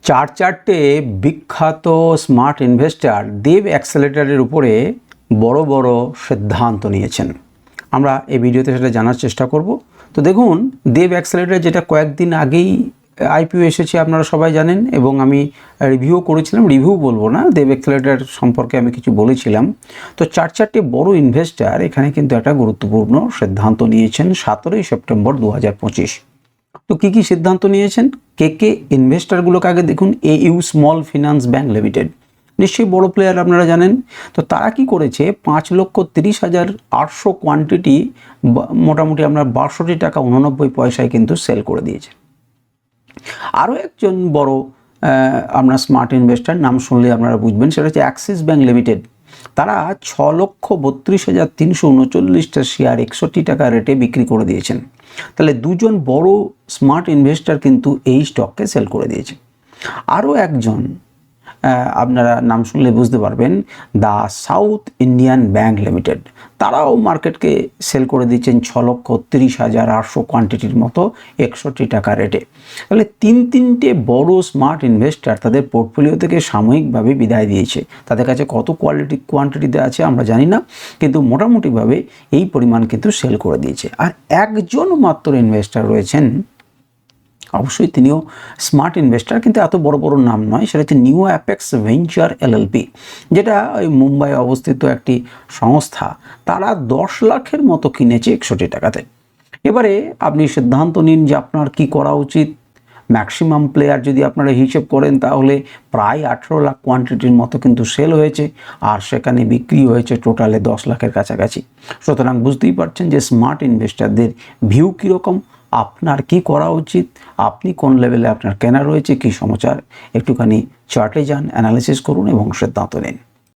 চারটে বিখ্যাত smart investor দেব অ্যাক্সেলেটারের উপরে বড় বড় সিদ্ধান্ত নিয়েছেন। আমরা এই ভিডিওতে সেটা জানার চেষ্টা করব। তো দেখুন, দেব অ্যাক্সেলেটার যেটা কয়েকদিন আগেই আইপিও এসেছে আপনারা সবাই জানেন, এবং আমি রিভিউ করেছিলাম। রিভিউ বলবো না, দেব অ্যাক্সেলেটার সম্পর্কে আমি কিছু বলেছিলাম। তো চারটে বড় ইনভেস্টর এখানে কিন্তু একটা গুরুত্বপূর্ণ সিদ্ধান্ত নিয়েছেন 17 সেপ্টেম্বর 2025। তো কী সিদ্ধান্ত নিয়েছেন? কে ইনভেস্টারগুলোকে আগে দেখুন। AU small finance bank limited, নিশ্চয়ই বড় প্লেয়ার, আপনারা জানেন। তো তারা কি করেছে, 5,30,800 কোয়ান্টিটি, মোটামুটি আমরা 62 টাকা 89 পয়সায় কিন্তু সেল করে দিয়েছে। আরও একজন বড় আপনার স্মার্ট ইনভেস্টার, নাম শুনলে আপনারা বুঝবেন, সেটা হচ্ছে অ্যাক্সিস ব্যাংক লিমিটেড। তারা 6,32,339টা শেয়ার 61 টাকা রেটে বিক্রি করে দিয়েছেন। তাহলে দুজন বড় স্মার্ট ইনভেস্টর কিন্তু এই স্টককে সেল করে দিয়েছে। আরও একজন আপনারা নাম শুনলে বুঝতে পারবেন, the south Indian bank limited. তারাও মার্কেটকে সেল করে দিচ্ছেন 6,30,800 কোয়ান্টিটির মতো 61 টাকা রেটে। তাহলে তিনটে বড় স্মার্ট ইনভেস্টর তাদের পোর্টফোলিও থেকে সাময়িকভাবে বিদায় দিয়েছে। তাদের কাছে কত কোয়ান্টিটিতে আছে আমরা জানি না, কিন্তু মোটামুটিভাবে এই পরিমাণ কিন্তু সেল করে দিয়েছে। আর একজন মাত্র ইনভেস্টর রয়েছেন, অবশ্যই তিনিও স্মার্ট ইনভেস্টার, কিন্তু এত বড় বড় নাম নয়। সেটা হচ্ছে নিউ অ্যাপেক্স ভেঞ্চার LLP, যেটা ওই মুম্বাই অবস্থিত একটি সংস্থা। তারা 10 লাখের মতো কিনেছে 61 টাকাতে। এবারে আপনি সিদ্ধান্ত নিন যে আপনার কি করা উচিত। ম্যাক্সিমাম প্লেয়ার যদি আপনারা হিসেব করেন, তাহলে প্রায় 18 লাখ কোয়ান্টিটির মতো কিন্তু সেল হয়েছে, আর সেখানে বিক্রি হয়েছে টোটালে 10 লাখের কাছাকাছি। সুতরাং বুঝতেই পারছেন যে স্মার্ট ইনভেস্টারদের ভিউ কীরকম, আপনার কি করা উচিত, আপনি কোন লেভেলে আপনার কেনা রয়েছে, কী সমাচার, একটুখানি চার্টে যান, অ্যানালিসিস করুন এবং সিদ্ধান্ত নিন।